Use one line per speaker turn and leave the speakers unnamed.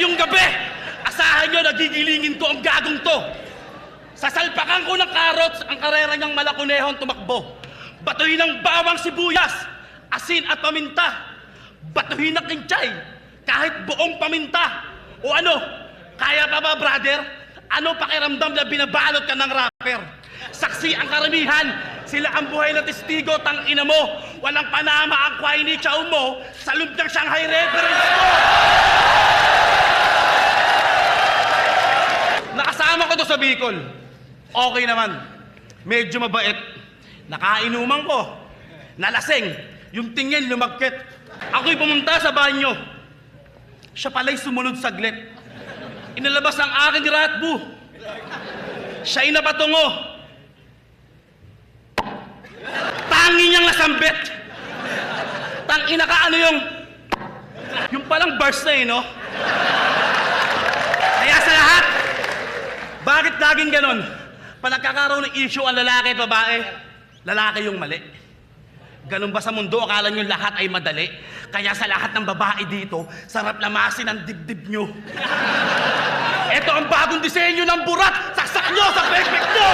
Ngayong gabi, asahan nyo nagigilingin ko ang gagong to. Sasalpakan ko ng carrots ang karera niyang malakunehong tumakbo. Batuhin ng bawang sibuyas, asin at paminta. Batuhin ng kinchay, kahit buong paminta. O ano, kaya pa ba, brother? Ano pakiramdam na binabalot ka ng rapper? Saksi ang karamihan, sila ang buhay na testigo, tangina mo. Walang panama ang kway ni Chow mo sa loob ng Shanghai Reference ko. Nakasama ko to sa Bicol. Okay naman. Medyo mabait. Nakainuman ko. Nalaseng. Yung tingin lumagkit. Ako'y pumunta sa banyo. Siya pala'y sumunod saglit. Inalabas ang aking ratbu. Siya'y napatungo. Tangi niyang nasambit. Tangina ka, ano yung palang burst na no? Kaya sa lahat, bakit laging ganon? Pag nagkakaroon ng issue ang lalaki at babae, lalaki yung mali. Ganun ba sa mundo? Akala nyo lahat ay madali? Kaya sa lahat ng babae dito, sarap lamasin ang dibdib nyo. Ito ang bagong disenyo ng burat! Saksak nyo sa pekpek nyo!